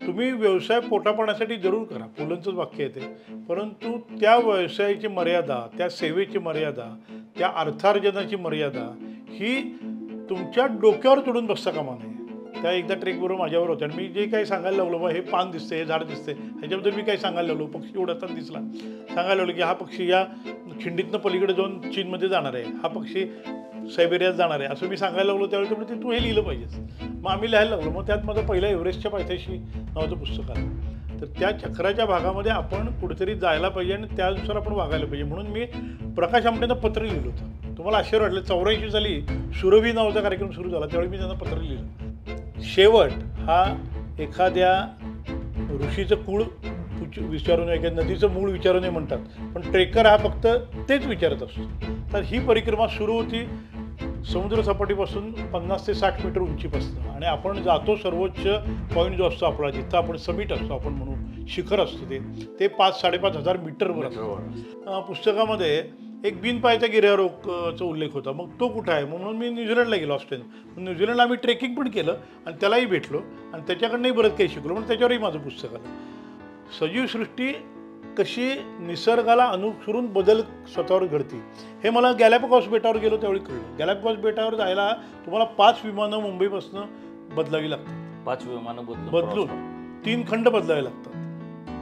तुम्ही व्यवसाय पोटापाण्यासाठी जरूर करा, पुलंचंच वाक्य आहे ते. परंतु त्या व्यवसायाची मर्यादा, त्या सेवेची मर्यादा, त्या अर्थार्जनाची मर्यादा ही तुमच्या डोक्यावर चढून बसता कामा नये. त्या एकदा ट्रेकबरोबर माझ्यावर होत्या आणि मी जे काही सांगायला लागलो, बा हे पान दिसते, हे झाड दिसते, ह्याच्याबद्दल मी काही सांगायला लागलो, पक्षी उडताना दिसला, सांगायला लागलो की हा पक्षी या खिंडीतनं पलीकडे जाऊन चीनमध्ये जाणार आहे, हा पक्षी सायबेरियात जाणार आहे, असं मी सांगायला लागलो. त्यावेळी तुम्ही तू हे लिहिलं पाहिजेस. मग आम्ही लिहायला लागलो. मग त्यात माझं पहिलं एव्हरेस्टच्या पायथ्याशी नावाचं पुस्तक आलं. तर त्या चक्राच्या भागामध्ये आपण कुठेतरी जायला पाहिजे आणि त्यानुसार आपण वागायला पाहिजे. म्हणून मी प्रकाश आमटेंना पत्र लिहिलं होतं. तुम्हाला आश्चर्य वाटलं, 84 साली सुरभी नावाचा कार्यक्रम सुरू झाला, त्यावेळी मी त्यांना पत्र लिहिलं. शेवट हा एखाद्या ऋषीचं कुळ विचारू नये किंवा नदीचं मूळ विचारू नये म्हणतात, पण ट्रेकर हा फक्त तेच विचारत असतो. तर ही परिक्रमा सुरू होती समुद्र सपाटीपासून 50 ते 60 मीटर उंचीपासून, आणि आपण जातो सर्वोच्च पॉईंट जो असतो आपला, जिथं आपण समिट असतो, आपण म्हणू शिखर असतो, ते 5-5.5 हजार मीटरवर असतो. पुस्तकामध्ये एक बिनपायच्या गिर्यारोहकाचा उल्लेख होता. मग तो कुठं आहे म्हणून मी न्यूझीलंडला गेलो, ऑस्ट्रेलिया. न्यूझीलंडला आम्ही ट्रेकिंग पण केलं आणि त्यालाही भेटलो आणि त्याच्याकडनंही बरंच काही शिकलो. पण त्याच्यावरही माझं पुस्तक आलं. सजीव सृष्टी कशी निसर्गाला अनुसरून बदल स्वतःवर घडते हे मला गॅलापागोस बेटावर गेलो त्यावेळी कळलं. गॅलापागोस बेटावर जायला तुम्हाला 5 विमानं मुंबईपासून बदलावी लागतात. 5 विमानं बदलून 3 खंड बदलावे लागतात.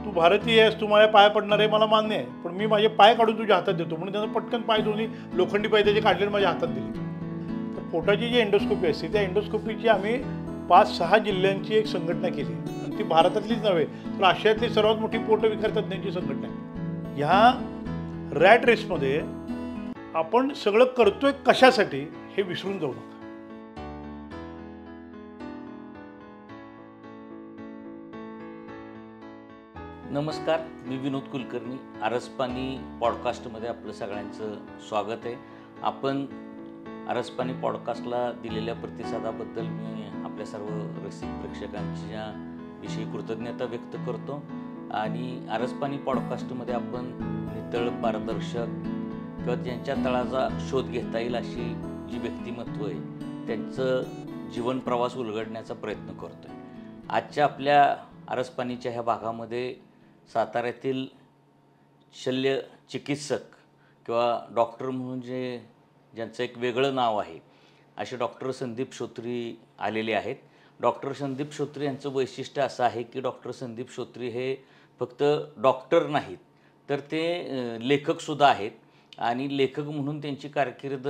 तू भारतीय आहेस, तू माझ्या पाया पडणार आहे, मला मान्य आहे, पण मी माझे पाय काढून तुझ्या हातात देतो. म्हणून त्यांना पटकन पाय दोन्ही लोखंडी पाय त्याचे काढले माझ्या हातात दिले. तर पोटाची जी एंडोस्कोपी असते त्या एंडोस्कोपीची आम्ही 5-6 जिल्ह्यांची एक संघटना केली आणि ती भारतातलीच नव्हे तर आशियातली सर्वात मोठी पोटविकार तज्ज्ञांची संघटना आहे. ह्या रॅट रेसमध्ये आपण सगळं करतोय कशासाठी हे विसरून जाऊ नका. नमस्कार, मी विनोद कुलकर्णी. आरसपानी पॉडकास्टमध्ये आपलं सगळ्यांचं स्वागत आहे. आपण आरसपानी पॉडकास्टला दिलेल्या प्रतिसादाबद्दल मी आपल्या सर्व रसिक प्रेक्षकांच्या विषयी कृतज्ञता व्यक्त करतो. आणि आरसपानी पॉडकास्टमध्ये आपण नितळ, पारदर्शक किंवा ज्यांच्या तळाचा शोध घेता येईल अशी जी व्यक्तिमत्व आहे त्यांचं जीवन प्रवास उलगडण्याचा प्रयत्न करतो आहे. आजच्या आपल्या आरसपानीच्या ह्या भागामध्ये साताऱ्यातील शल्य चिकित्सक किंवा डॉक्टर म्हणून ज्यांचं एक वेगळं नाव आहे असे डॉक्टर संदीप श्रोत्री आलेले आहेत. डॉक्टर संदीप श्रोत्री यांचं वैशिष्ट्य असं आहे की डॉक्टर संदीप श्रोत्री हे फक्त डॉक्टर नाहीत तर ते लेखकसुद्धा आहेत. आणि लेखक म्हणून त्यांची कारकीर्द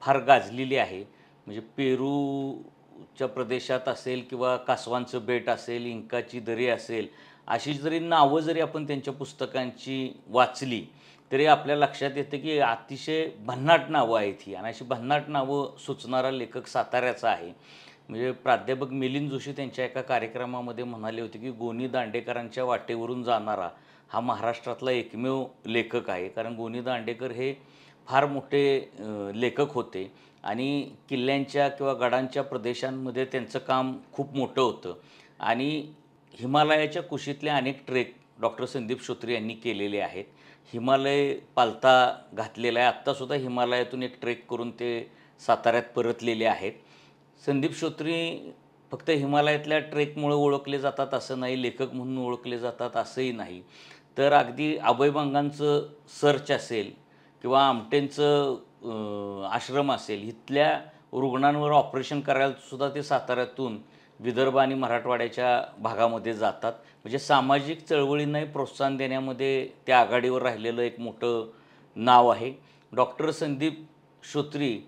फार गाजलेली आहे. म्हणजे पेरूच्या प्रदेशात असेल किंवा कासवांचं बेट असेल, इंकाची दरी असेल, अशी जरी नावं जरी आपण त्यांच्या पुस्तकांची वाचली तरी आपल्या लक्षात येतं की अतिशय भन्नाट नावं आहेत ही. आणि अशी भन्नाट नावं सुचणारा लेखक साताऱ्याचा आहे. म्हणजे प्राध्यापक मिलिंद जोशी त्यांच्या एका कार्यक्रमामध्ये म्हणाले होते की गोनी दांडेकरांच्या वाटेवरून जाणारा हा महाराष्ट्रातला एकमेव लेखक आहे. कारण गोनी दांडेकर हे फार मोठे लेखक होते आणि किल्ल्यांच्या किंवा गडांच्या प्रदेशांमध्ये त्यांचं काम खूप मोठं होतं. आणि हिमालयाच्या कुशीतले अनेक ट्रेक डॉक्टर संदीप श्रोत्री यांनी केलेले आहेत. हिमालय पालथा घातलेला आहे. आत्तासुद्धा हिमालयातून एक ट्रेक करून ते साताऱ्यात परतलेले आहेत. संदीप श्रोत्री फक्त हिमालयातल्या ट्रेकमुळे ओळखले जातात असं नाही, लेखक म्हणून ओळखले जातात असंही नाही. तर अगदी अभयबांगांचं सर्च असेल किंवा आमटेंचं आश्रम असेल, इथल्या रुग्णांवर ऑपरेशन करायलासुद्धा ते साताऱ्यातून विदर्भ आणि मराठवाड्याच्या भागामध्ये जातात. म्हणजे सामाजिक चळवळींनाही प्रोत्साहन देण्यामध्ये ते आघाडीवर राहिलेलं एक मोठं नाव आहे. डॉक्टर संदीप श्रोत्री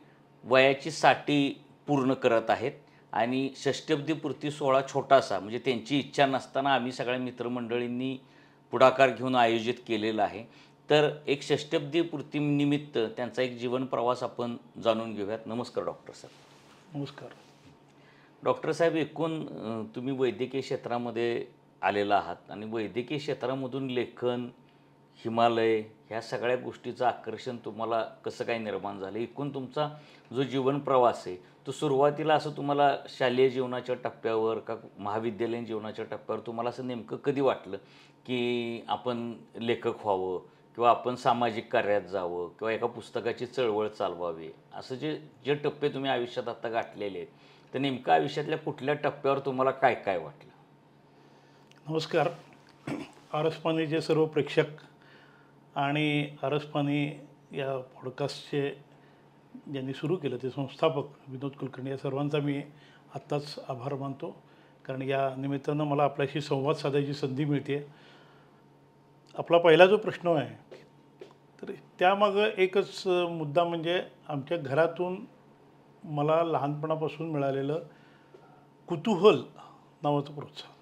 वयाची 60 पूर्ण करत आहेत आणि षष्टब्दीपूर्ती सोहळा छोटासा, म्हणजे त्यांची इच्छा नसताना आम्ही सगळ्या मित्रमंडळींनी पुढाकार घेऊन आयोजित केलेला आहे. तर एक षष्टब्दीपूर्ती निमित्त त्यांचा एक जीवन प्रवास आपण जाणून घेऊयात. नमस्कार डॉक्टर साहेब. नमस्कार. डॉक्टर साहेब, एकूण तुम्ही वैद्यकीय क्षेत्रामध्ये आलेला आहात आणि वैद्यकीय क्षेत्रामधून लेखन, हिमालय ह्या सगळ्या गोष्टीचं आकर्षण तुम्हाला कसं काय निर्माण झालं? एकूण तुमचा जो जीवन प्रवास आहे तो सुरुवातीला असं तुम्हाला शालेय जीवनाच्या टप्प्यावर का महाविद्यालयीन जीवनाच्या टप्प्यावर तुम्हाला असं नेमकं कधी वाटलं की आपण लेखक व्हावं किंवा आपण सामाजिक कार्यात जावं किंवा एका पुस्तकाची चळवळ चालवावी? असं जे टप्पे तुम्ही आयुष्यात आता गाठलेले आहेत तर नेमकं आयुष्यातल्या कुठल्या टप्प्यावर तुम्हाला काय काय वाटलं? नमस्कार. आरसपानीचे सर्व प्रेक्षक आणि आरसपानी या पॉडकास्टचे ज्यांनी सुरू केलं ते संस्थापक विनोद कुलकर्णी या सर्वांचा मी आत्ताच आभार मानतो, कारण या निमित्तानं मला आपल्याशी संवाद साधायची संधी मिळते. आपला पहिला जो प्रश्न आहे तर त्यामागं एकच मुद्दा म्हणजे आमच्या घरातून मला लहानपणापासून मिळालेलं कुतूहल नावाचं प्रोत्साहन.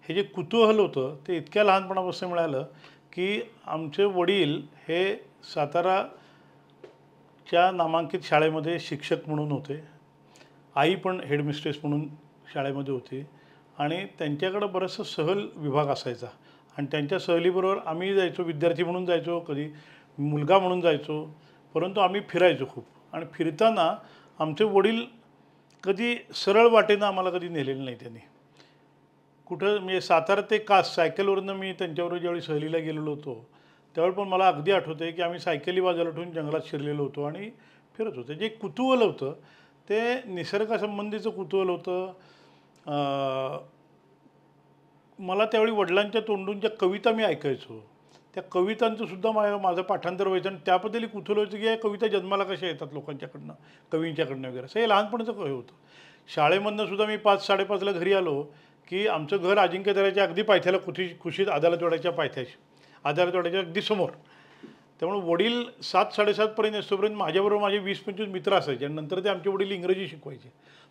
हे जे कुतूहल होतं ते इतक्या लहानपणापासून मिळालं की आमचे वडील हे साताराच्या नामांकित शाळेमध्ये शिक्षक म्हणून होते. आई पण हेडमिस्ट्रेस म्हणून शाळेमध्ये होती आणि त्यांच्याकडं बरंचसं सहल विभाग असायचा आणि त्यांच्या सहलीबरोबर आम्ही जायचो. विद्यार्थी म्हणून जायचो, कधी मुलगा म्हणून जायचो, परंतु आम्ही फिरायचो खूप. आणि फिरताना आमचे वडील कधी सरळ वाटेनं आम्हाला कधी नेलेलं नाही त्यांनी. कुठं म्हणजे सातारा ते कास सायकलवरनं मी त्यांच्याबरोबर ज्यावेळी सहलीला गेलेलो होतो त्यावेळी पण मला अगदी आठवतं आहे की आम्ही सायकली बाजूला ठेवून जंगलात शिरलेलो होतो आणि फिरत होतो. जे कुतूहल होतं ते निसर्गासंबंधीचं कुतूहल होतं. मला त्यावेळी वडिलांच्या तोंडून ज्या कविता मी ऐकायचो त्या कवितांचंसुद्धा माझं पाठांतर व्हायचं आणि त्याबद्दल कुतूहल होतं की या कविता जन्माला कशा येतात लोकांच्याकडनं, कवींच्याकडनं वगैरे. असं हे लहानपणाचं हे होतं. शाळेमधनं सुद्धा मी 5-5:30ला घरी आलो की आमचं घर अजिंक्यताऱ्याच्या अगदी पायथ्याला खुशीत अदालतवाड्याच्या पायथ्याशी, अदालतवाड्याच्या अगदी समोर. त्यामुळे वडील 7-7:30पर्यंत असतोपर्यंत माझ्याबरोबर माझे 20-25 मित्र असायचे आणि नंतर ते आमचे वडील इंग्रजी शिकवायचे.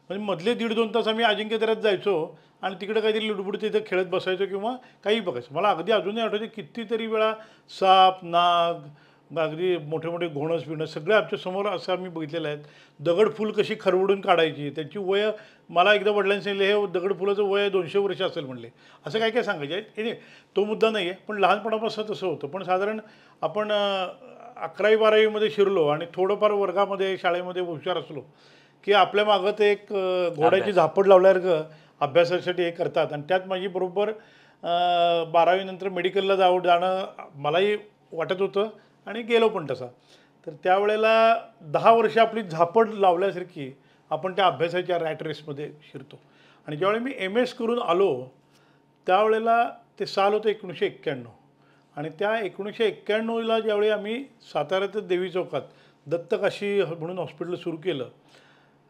म्हणजे मधले 1.5-2 तास आम्ही अजिंक्यताऱ्यात जायचो आणि तिकडे काहीतरी लुडबुड तिथं खेळत बसायचो किंवा काही बघायचं. मला अगदी अजूनही आठवते कितीतरी वेळा साप, नाग, अगदी मोठे मोठे घोणस बिणस सगळे आमच्या समोर असं आम्ही बघितलेलं आहेत. दगडफूल कशी खरवडून काढायची, त्यांची वय मला एकदा वडिलांनी सांगितलं हे दगडफुलाचं वय 200 वर्ष असेल म्हणले. असं काय काय सांगायचे आहे. तो मुद्दा नाही आहे, पण लहानपणापासून तसं होतं. पण साधारण आपण 11वी-12वीमध्ये शिरलो आणि थोडंफार वर्गामध्ये शाळेमध्ये हुशार असलो की आपल्या मागं ते एक घोड्याची झापड लावल्यासारखं अभ्यासासाठी हे करतात. आणि त्यात माझी बरोबर 12वीनंतर मेडिकलला जाणं मलाही वाटत होतं आणि गेलो पण तसा. तर त्यावेळेला 10 वर्ष आपली झापड लावल्यासारखी आपण त्या अभ्यासाच्या रॅट रेसमध्ये शिरतो. आणि ज्यावेळी मी MS करून आलो त्यावेळेला ते साल होतं 1991 आणि त्या 1991ला ज्यावेळी आम्ही साताऱ्यात देवी चौकात दत्तकाशी म्हणून हॉस्पिटल सुरू केलं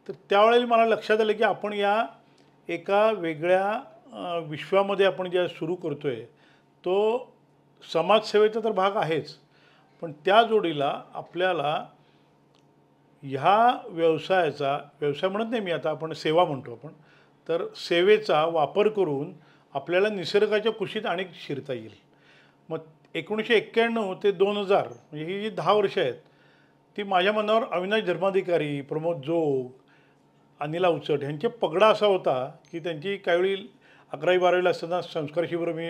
तर त्यावेळेला मला लक्षात आलं की आपण या एका वेगळ्या विश्वामध्ये आपण ज्या सुरू करतो आहे तो समाजसेवेचा तर भाग आहेच, पण त्या जोडीला आपल्याला ह्या व्यवसायाचा, व्यवसाय म्हणत नाही मी आता, आपण सेवा म्हणतो आपण, तर सेवेचा वापर करून आपल्याला निसर्गाच्या कुशीत अनेक शिरता येईल. मग 1991 ते 2000 म्हणजे ही जी 10 वर्ष आहेत ती माझ्या मनावर अविनाश धर्माधिकारी, प्रमोद जोग, अनिला अवचट ह्यांचे पगडा असा होता की त्यांची काही 11वी-12वीला असताना संस्कार शिबिर मी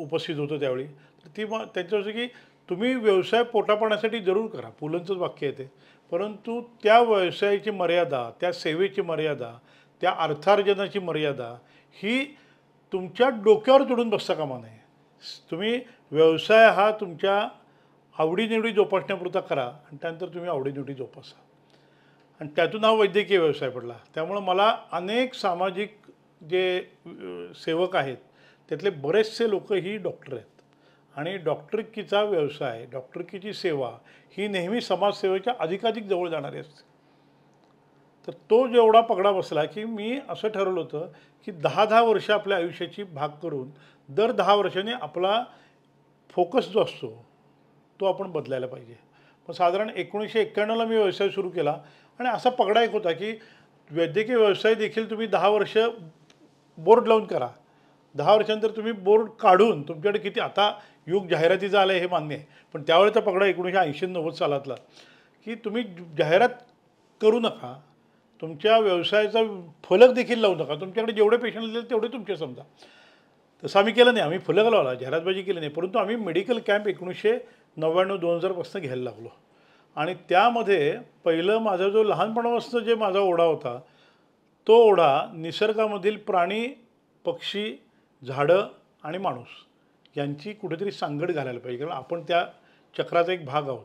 उपस्थित होतो त्यावेळी. तर ती मग त्यांच्यावर की तुम्ही व्यवसाय पोटापाण्यासाठी जरूर करा, पुलंचंच वाक्य आहे ते, परंतु त्या व्यवसायाची मर्यादा, त्या सेवेची मर्यादा, त्या अर्थार्जनाची मर्यादा ही तुमच्या डोक्यावर चढून बसता कामा नये. तुम्ही व्यवसाय हा तुमच्या आवडीनिवडी जोपासण्यापुरता करा आणि त्यानंतर तुम्ही आवडीनिवडी जोपासा. आणि त्यातून हा वैद्यकीय व्यवसाय पडला. त्यामुळं मला अनेक सामाजिक जे सेवक आहेत त्यातले बरेचसे लोक ही डॉक्टर आहेत आणि डॉक्टरकीचा व्यवसाय, डॉक्टरकीची सेवा ही नेहमी समाजसेवेच्या अधिकाधिक जवळ जाणारी असते. तर तो जेवढा पगडा बसला की मी असं ठरवलं होतं की 10-10 वर्ष आपल्या आयुष्याची भाग करून दर 10 वर्षांनी आपला फोकस जो असतो तो आपण बदलायला पाहिजे. मग साधारण 1991ला मी व्यवसाय सुरू केला आणि असा पगडा एक होता की वैद्यकीय व्यवसाय देखील तुम्ही 10 वर्ष बोर्ड लावून करा. 10 वर्षांनंतर तुम्ही बोर्ड काढून तुमच्याकडे किती, आता युग जाहिरातीचं आलं आहे हे मान्य आहे, पण त्यावेळेचा पगडा 1980-90 सालातला की तुम्ही जाहिरात करू नका, तुमच्या व्यवसायाचा फलक देखील लावू नका, तुमच्याकडे जेवढे पेशंट असतील तेवढे तुमचे समजा. तसं आम्ही केलं नाही, आम्ही फलक लावला, जाहिरातबाजी केली नाही, परंतु आम्ही मेडिकल कॅम्प 1999-2000 पासून घ्यायला लागलो. आणि त्यामध्ये पहिलं माझा जो लहानपणापासून जे माझा ओढा होता तो ओढा निसर्गामधील प्राणी, पक्षी, झाडं आणि माणूस यांची कुठेतरी सांगड घालायला पाहिजे, कारण आपण त्या चक्राचा एक भाग आहोत.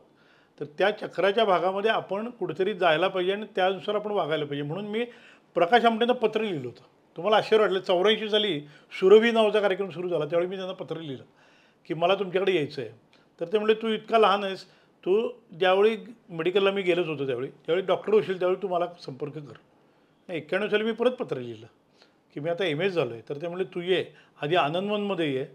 तर त्या चक्राच्या भागामध्ये आपण कुठेतरी जायला पाहिजे आणि त्यानुसार आपण वागायला पाहिजे. म्हणून मी प्रकाश आमटेंना पत्र लिहिलं होतं तुम्हाला आश्चर्य वाटलं 84 साली सुरभी नावाचा कार्यक्रम सुरू झाला त्यावेळी मी त्यांना पत्र लिहिलं की मला तुमच्याकडे यायचं आहे. तर ते म्हणले तू इतका लहान आहेस, तू ज्यावेळी मेडिकलला मी गेलोच होतो त्यावेळी डॉक्टर होशील त्यावेळी तू मला संपर्क कर. 91 साली मी परत पत्र लिहिलं की मी आता MS झालो आहे. तर ते म्हणले तू ये आधी आनंदवनमध्ये ये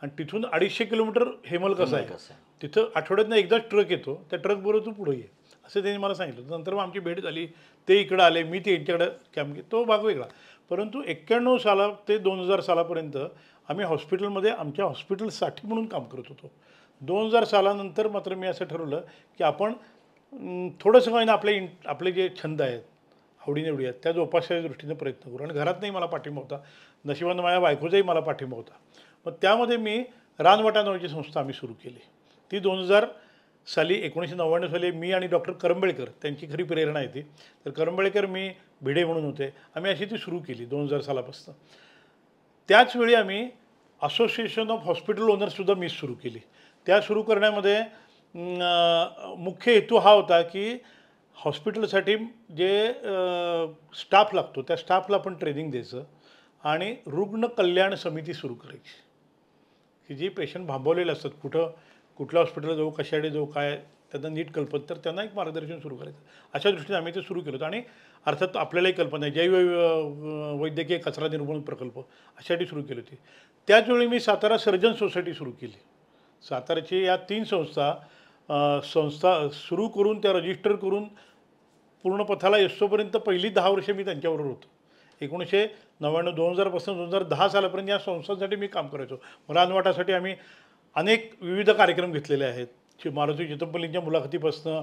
आणि तिथून 250 किलोमीटर हेमलकसा आहे, तिथं आठवड्यातनं एकदाच ट्रक येतो, त्या ट्रकबरोबर तू पुढे ये असं त्यांनी मला सांगितलं. नंतर मग आमची भेट झाली, ते इकडं आले, मी ते यांच्याकडे कॅम्प घेतो, तो भाग वेगळा. परंतु 91 साला ते 2000 सालापर्यंत आम्ही हॉस्पिटलमध्ये आमच्या हॉस्पिटलसाठी म्हणून काम करत होतो. 2000 सालानंतर मात्र मी असं ठरवलं की आपण थोडंसं काही ना आपले जे छंद आहेत, आवडीनिवडी आहेत, त्या जोपासण्याच्या दृष्टीने प्रयत्न करू. आणि घरातही मला पाठिंबा होता, नशिबानं माझ्या बायकोचाही मला पाठिंबा होता. मग त्यामध्ये मी रानवाटा नावाची संस्था आम्ही सुरू केली. ती 2000 साली 1999 साली मी आणि डॉक्टर करंबेळकर त्यांची खरी प्रेरणा येते. तर करंबेळकर मी भिडे म्हणून होते, आम्ही अशी ती सुरू केली 2000 सालापासून. त्याचवेळी आम्ही असोसिएशन ऑफ हॉस्पिटल ओनर्ससुद्धा मी सुरू केली. त्या सुरू करण्यामध्ये मुख्य हेतू हा होता की हॉस्पिटलसाठी जे स्टाफ लागतो त्या स्टाफला आपण ट्रेनिंग द्यायचं आणि रुग्ण कल्याण समिती सुरू करायची की जी पेशंट भांबवलेले असतात, कुठल्या हॉस्पिटलला जाऊ, कशाकडे जाऊ, काय त्यांना नीट कल्पना, तर त्यांना एक मार्गदर्शन सुरू करायचं. अशा दृष्टीने आम्ही ते सुरू केलं होतं. आणि अर्थात आपल्यालाही कल्पना आहे जैव वैद्यकीय कचरा निर्मूलन प्रकल्प अशासाठी सुरू केली होती. त्याचवेळी मी सातारा सर्जन सोसायटी सुरू केली. साताऱ्याची या 3 संस्था सुरू करून त्या रजिस्टर करून पूर्ण पथाला येस्तोपर्यंत पहिली 10 वर्षे मी त्यांच्याबरोबर होतो. 1999 2000पासून 2010 सालापर्यंत या संस्थांसाठी मी काम करायचो. रानवाटासाठी आम्ही अनेक विविध कार्यक्रम घेतलेले आहेत. मारुती चितमपल्लींच्या मुलाखतीपासून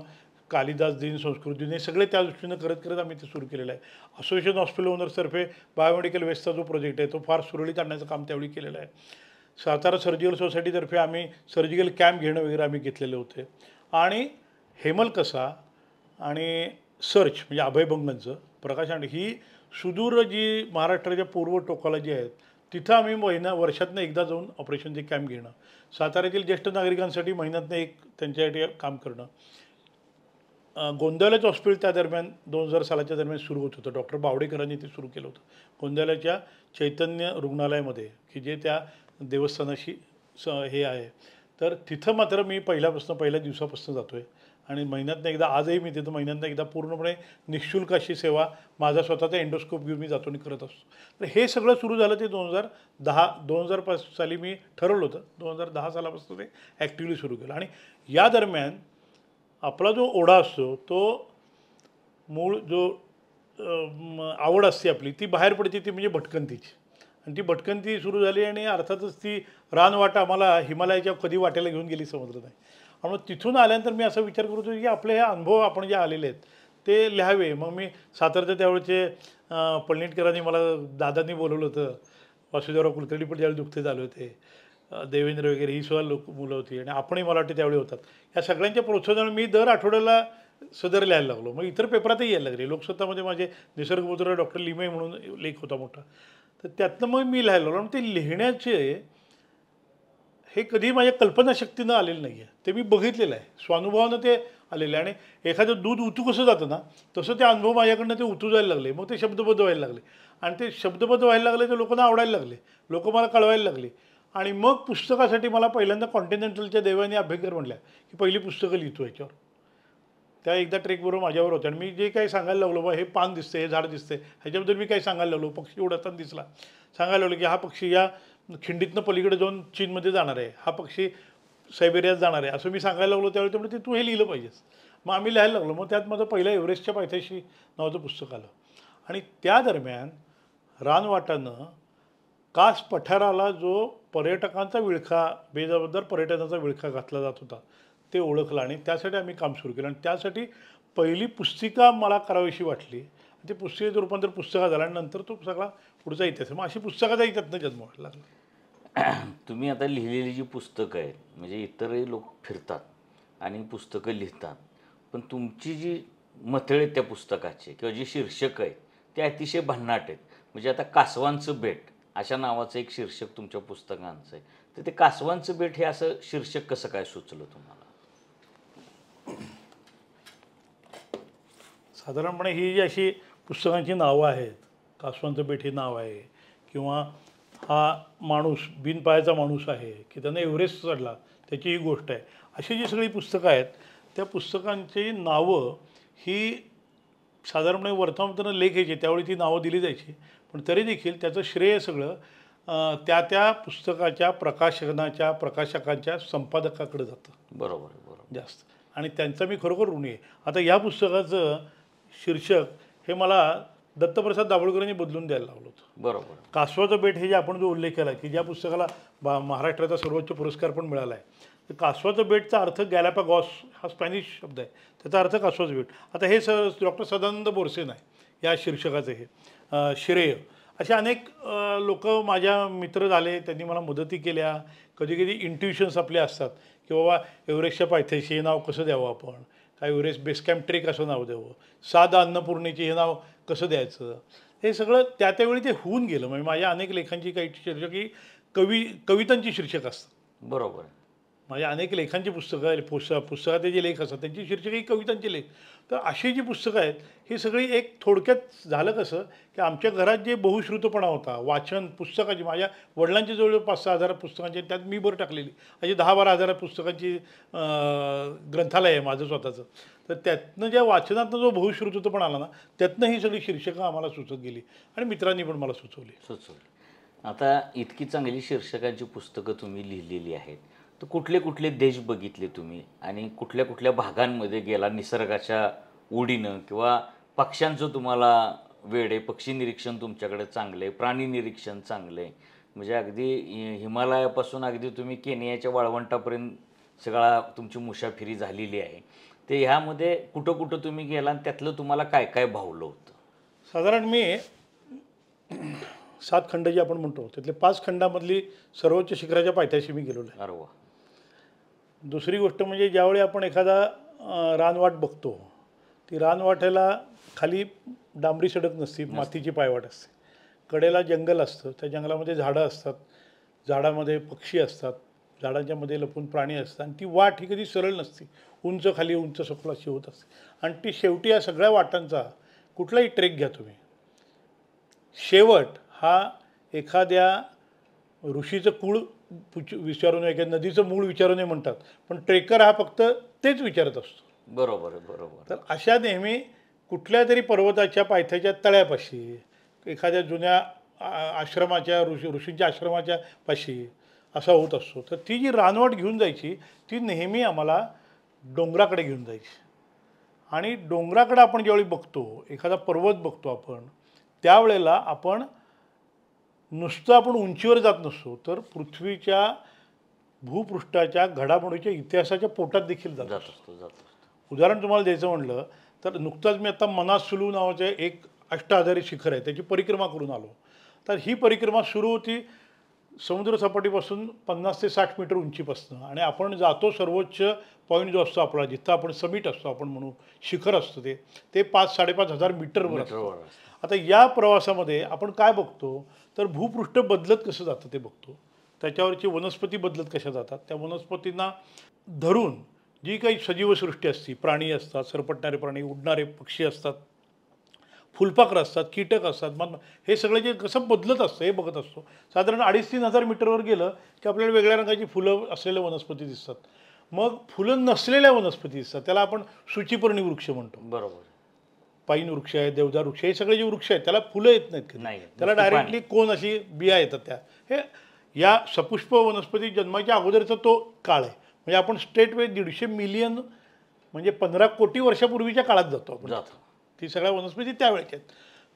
कालिदास दिन, संस्कृत दिन, हे सगळे त्या दृष्टीनं करत करत आम्ही ते सुरू केलेलं आहे. असोसिएशन हॉस्पिटल ओनर्सतर्फे बायोमेडिकल वेस्टचा जो प्रोजेक्ट आहे तो फार सुरळीत आणण्याचं काम त्यावेळी केलेलं आहे. सातारा सर्जिकल सोसायटीतर्फे आम्ही सर्जिकल कॅम्प घेणं वगैरे आम्ही घेतलेले होते. आणि हेमलकसा आणि सर्च म्हणजे अभयभंगांचं प्रकाश आणि ही सुदूर जी महाराष्ट्राच्या पूर्व टोकाला जी आहेत तिथं आम्ही वर्षातनं एकदा जाऊन ऑपरेशनचे कॅम्प घेणं, साताऱ्यातील ज्येष्ठ नागरिकांसाठी महिन्यातनं एक त्यांच्यासाठी काम करणं. गोंदियालाचं हॉस्पिटल त्या दरम्यान 2000 सालाच्या दरम्यान सुरू होत होतं. डॉक्टर बावडेकरांनी ते सुरू केलं होतं गोंदियालाच्या चैतन्य रुग्णालयामध्ये की जे त्या देवस्थानाशी हे आहे. तर तिथं मात्र मी पहिल्या दिवसापासून जातो आहे आणि महिन्यातनं एकदा, आजही मी तिथं महिन्यातनं एकदा पूर्णपणे निःशुल्क अशी सेवा माझा स्वतःचा एंडोस्कोप घेऊन मी जातो आणि करत असतो. तर हे सगळं सुरू झालं ते 2010 साली मी ठरवलं होतं. 2010 सालापासून ते ॲक्टिव्हली सुरू केलं. आणि या दरम्यान आपला जो ओढा असतो तो मूळ जो आवड असते आपली ती बाहेर पडते, ती म्हणजे भटकंतीची. आणि ती भटकंती सुरू झाली आणि अर्थातच ती रानवाटा आम्हाला हिमालयाच्या कधी वाट्याला घेऊन गेली समजलं नाही. आणि तिथून आल्यानंतर मी असा विचार करतो की आपले हे अनुभव आपण जे आलेले आहेत ते लिहावे. मग मी सातारच्या त्यावेळेचे पळणीटकरांनी मला दादांनी बोलवलं होतं, वासुदेवराव कुलकर्णी पण ज्यावेळी दुःखते झाले होते, देवेंद्र वगैरे ही सुद्धा मुलं होती आणि आपणही मला वाटते त्यावेळी होतात. या सगळ्यांच्या प्रोत्साहनाने मी दर आठवड्याला सदर लिहायला लागलो. मग इतर पेपरातही यायला लागले. लोकसत्तामध्ये माझे निसर्गपुत्र डॉक्टर लिमे म्हणून लेख होता मोठा, तर त्यातनं मग मी लिहायला लागलो. आणि ते लिहिण्याचे हे कधी माझ्या कल्पनाशक्तीनं आलेलं नाही आहे, ते मी बघितलेलं आहे, स्वानुभवानं ते आलेलं आहे. आणि एखादं दूध उतू कसं जातं ना तसं ते अनुभव माझ्याकडनं ते उतू जायला लागले. मग ते शब्दबद्ध व्हायला लागले आणि ते शब्दबद्ध व्हायला लागले ते लोकांना आवडायला लागले, लोक मला कळवायला लागले. आणि मग पुस्तकासाठी मला पहिल्यांदा कॉन्टिनेंटलच्या देवानी अभ्यंकर म्हणल्या की पहिली पुस्तकं लिहितो याच्यावर. त्या एकदा ट्रेकबरोबर माझ्यावर होत्या आणि मी जे काही सांगायला लागलो, बा हे पान दिसते, हे झाड दिसते, ह्याच्याबद्दल मी काही सांगायला लागलो, पक्षी उडताना दिसला, सांगायला लागलो की हा पक्षी या खिंडीतनं पलीकडे जाऊन चीनमध्ये जाणार आहे, हा पक्षी सायबेरियात जाणार आहे, असं मी सांगायला लागलो. त्यावेळी त्यामुळे ते तू हे लिहिलं पाहिजेस. मग आम्ही लिहायला लागलो. मग त्यात माझं पहिलं एव्हरेस्टच्या पायथ्याशी नावाचं पुस्तक आलं. आणि त्या दरम्यान रानवाटानं कास पठाराला जो पर्यटकांचा विळखा, बेजबाबदार पर्यटनाचा विळखा घातला जात होता ते ओळखलं आणि त्यासाठी आम्ही काम सुरू केलं. आणि त्यासाठी पहिली पुस्तिका मला करावीशी वाटली. ते पुस्तिकेचं रूपांतर पुस्तकात झालं आणि नंतर तो सगळा पुढचा इतिहास. मग अशी पुस्तकाचाही त्यातनं जन्म व्हायला लागला. तुम्ही आता लिहिलेली जी पुस्तकं आहेत, म्हणजे इतरही लोक फिरतात आणि पुस्तकं लिहितात, पण तुमची जी मथळे आहेत त्या पुस्तकाचे किंवा जी शीर्षक आहेत ते अतिशय भन्नाट आहेत. म्हणजे आता कासवांचं बेट अशा नावाचं एक शीर्षक तुमच्या पुस्तकांचं आहे. तर ते कासवांचं बेट हे असं शीर्षक कसं काय सुचलं तुम्हाला? साधारणपणे ही जी अशी पुस्तकांची नावं आहेत कासवांचं बेट हे नाव आहे, किंवा हा माणूस बिनपायाचा माणूस आहे की त्यानं एव्हरेस्ट चढला त्याची ही गोष्ट आहे. अशी जी सगळी पुस्तकं आहेत त्या पुस्तकांची नावं ही साधारणपणे वर्तमानपत्रानं लेख यायचे त्यावेळी ती नावं दिली जायची, पण तरी देखील त्याचं श्रेय सगळं त्या त्या पुस्तकाच्या प्रकाशकांच्या संपादकाकडे जातं. बरोबर बरोबर. जास्त. आणि त्यांचा मी खरोखर ऋणी आहे. आता या पुस्तकाचं शीर्षक हे मला दत्तप्रसाद दाभोळकरांनी बदलून द्यायला लावलं होतं. बरोबर. कासवाचं बेट हे जे आपण जो उल्लेख केला की ज्या पुस्तकाला महाराष्ट्राचा सर्वोच्च पुरस्कार पण मिळाला आहे, तर कासवाचं बेटचा अर्थ गॅलापागॉस हा स्पॅनिश शब्द आहे, त्याचा अर्थ कासवाचं बेट. आता हे डॉक्टर सदानंद बोरसेन आहे या शीर्षकाचं हे श्रेय. असे अनेक लोक माझ्या मित्र झाले, त्यांनी मला मदती केल्या. कधी कधी इंट्युशन्स आपले असतात की बाबा एव्हरेस्टच्या पायथ्याशी हे नाव कसं द्यावं, आपण काय एव्हरेस्ट बेस कॅम्प ट्रेक असं नाव द्यावं, साधा अन्नपूर्णेची हे नाव कसं द्यायचं, हे सगळं त्यावेळी ते होऊन गेलं. म्हणजे माझ्या अनेक लेखांची काही शीर्षक ही कवितांची शीर्षक असतात. बरोबर. माझ्या अनेक लेखांची पुस्तकं पुस्तकातले जे लेख असतात त्यांची शीर्षक ही कवितांचे लेख. तर अशी जी पुस्तकं आहेत ही सगळी एक थोडक्यात झालं कसं की आमच्या घरात जे बहुश्रुतपणा होता, वाचन पुस्तकाची, माझ्या वडिलांची जवळ 5-6 हजार पुस्तकांची, त्यात मी बरं टाकलेली अशी 10-12 हजार पुस्तकांची ग्रंथालय आहे माझं स्वतःचं. तर त्यातनं ज्या वाचनातनं जो बहुश्रुतपणा आला ना, त्यातनं ही सगळी शीर्षकं आम्हाला सुचत गेली आणि मित्रांनी पण मला सुचवली. आता इतकी चांगली शीर्षकांची पुस्तकं तुम्ही लिहिलेली आहेत, तर कुठले कुठले देश बघितले तुम्ही आणि कुठल्या कुठल्या भागांमध्ये गेला निसर्गाच्या ओढीनं, किंवा पक्ष्यांचं तुम्हाला वेड आहे, पक्षी निरीक्षण तुमच्याकडे चांगलं आहे, प्राणी निरीक्षण चांगलं आहे, म्हणजे अगदी हिमालयापासून अगदी तुम्ही केनियाच्या वाळवंटापर्यंत सगळा तुमची मुसाफिरी झालेली आहे. ते ह्यामध्ये कुठं कुठं तुम्ही गेला आणि त्यातलं तुम्हाला काय काय भावलं होतं? साधारण मी 7 खंड जे आपण म्हणतो त्यातले 5 खंडामधली सर्वोच्च शिखराच्या पायथ्याशी मी गेलेलो आहे. अरे वा. दुसरी गोष्ट म्हणजे ज्यावेळी आपण एखादा रानवाट बघतो, ती रानवाटेला खाली डांबरी सडक नसते, मातीची पायवाट असते, कडेला जंगल असतं, त्या जंगलामध्ये झाडं असतात, झाडामध्ये पक्षी असतात, झाडांच्या मध्ये लपून प्राणी असतात, आणि ती वाट ही कधी सरळ नसते, उंच खाली उंच सखोल अशी होत असते. आणि ती शेवटी या सगळ्या वाटांचा कुठलाही ट्रेक घ्या तुम्ही, शेवट हा एखाद्या ऋषीचं कुळ विचारून एखाद्या नदीचं मूळ विचारून म्हणतात, पण ट्रेकर हा फक्त तेच विचारत असतो. बरोबर बरोबर. तर अशा नेहमी कुठल्या तरी पर्वताच्या पायथ्याच्या तळ्यापाशी, एखाद्या जुन्या आश्रमाच्या ऋषींच्या आश्रमाच्या पाशी असा होत असतो. तर ती जी रानवाट घेऊन जायची ती नेहमी आम्हाला डोंगराकडे घेऊन जायची. आणि डोंगराकडे आपण ज्यावेळी बघतो, एखादा पर्वत बघतो आपण, त्यावेळेला आपण नुसतं आपण उंचीवर जात नसतो, तर पृथ्वीच्या भूपृष्ठाच्या घडामोडीच्या इतिहासाच्या पोटात देखील जात असतो. उदाहरण तुम्हाला द्यायचं म्हटलं तर नुकताच मी आता मनासुलू नावाचे एक अष्टाधारी शिखर आहे, त्याची परिक्रमा करून आलो. तर ही परिक्रमा सुरू होती समुद्रसपाटीपासून 50 ते 60 मीटर उंचीपासून, आणि आपण जातो सर्वोच्च पॉईंट जो असतो आपला, जिथं आपण समिट असतो आपण म्हणू, शिखर असतं ते 5-5.5 हजार मीटरवर असतं. आता या प्रवासामध्ये आपण काय बघतो तर भूपृष्ठ बदलत कसं जातं ते बघतो, त्याच्यावरची वनस्पती बदलत कशा जातात, त्या वनस्पतींना धरून जी काही सजीवसृष्टी असते, प्राणी असतात, सरपटणारे प्राणी, उडणारे पक्षी असतात, फुलपाखरं असतात, कीटक असतात, मग हे सगळं जे कसं बदलत असतं हे बघत असतो. साधारण 2,500-3,000 हजार मीटरवर गेलं की आपल्याला वेगळ्या रंगाची फुलं असलेल्या वनस्पती दिसतात. मग फुलं नसलेल्या वनस्पती दिसतात, त्याला आपण सूचीपर्णी वृक्ष म्हणतो. बरोबर. पाईन वृक्ष आहे, देवदार वृक्ष, हे सगळे जे वृक्ष आहेत त्याला फुलं येत नाहीत, त्याला डायरेक्टली कोण अशी बिया येतात. त्या हे या सपुष्प वनस्पती जन्माच्या अगोदरचा तो काळ आहे. म्हणजे आपण स्ट्रेट वे 150 मिलियन म्हणजे 15 कोटी वर्षापूर्वीच्या काळात जातो आपण. ती सगळ्या वनस्पती त्यावेळेच्या आहेत.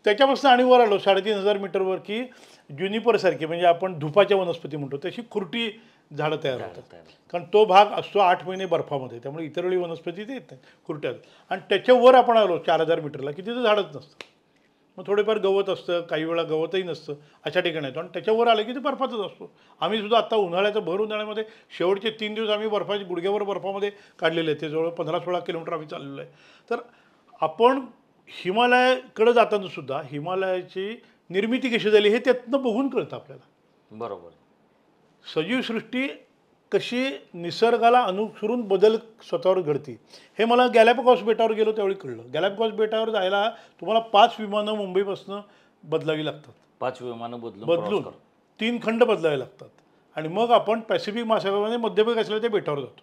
त्याच्यापासून आणि वर आलो 3,500 मीटरवर की ज्युनिपरसारखी, म्हणजे आपण धुपाच्या वनस्पती म्हणतो, तशी खुरटी झाडं तयार होतात. कारण तो भाग असतो 8 महिने बर्फामध्ये, त्यामुळे इतर वेळी वनस्पती ते येत नाही, खुरट्यात. आणि त्याच्यावर आपण आलो 4,000 मीटरला की तिथं झाडच नसतं, मग थोडेफार गवत असतं, काही वेळा गवतही नसतं, अशा ठिकाणी येतो. आणि त्याच्यावर आलं की ते बर्फातच असतो. आम्ही सुद्धा आता उन्हाळ्याचं भर उन्हाळ्यामध्ये शेवटचे 3 दिवस आम्ही बर्फाच्या गुडघ्यावर बर्फामध्ये काढलेले आहेत. ते जवळ 15-16 किलोमीटर आम्ही चाललेलो आहे. तर आपण हिमालयाकडे जाताना सुद्धा हिमालयाची निर्मिती कशी झाली हे त्यातनं बघून कळतं आपल्याला. बरोबर. सजीवसृष्टी कशी निसर्गाला अनुसरून बदल स्वतःवर घडती हे मला गॅलापागॉस बेटावर गेलो त्यावेळी कळलं. गॅलापागॉस बेटावर जायला तुम्हाला 5 विमानं मुंबईपासून बदलावी लागतात. 5 विमानं बदलून बदलून 3 खंड बदलावे लागतात आणि मग आपण पॅसिफिक महासागरामध्ये मध्यभाग असलेल्या त्या बेटावर जातो.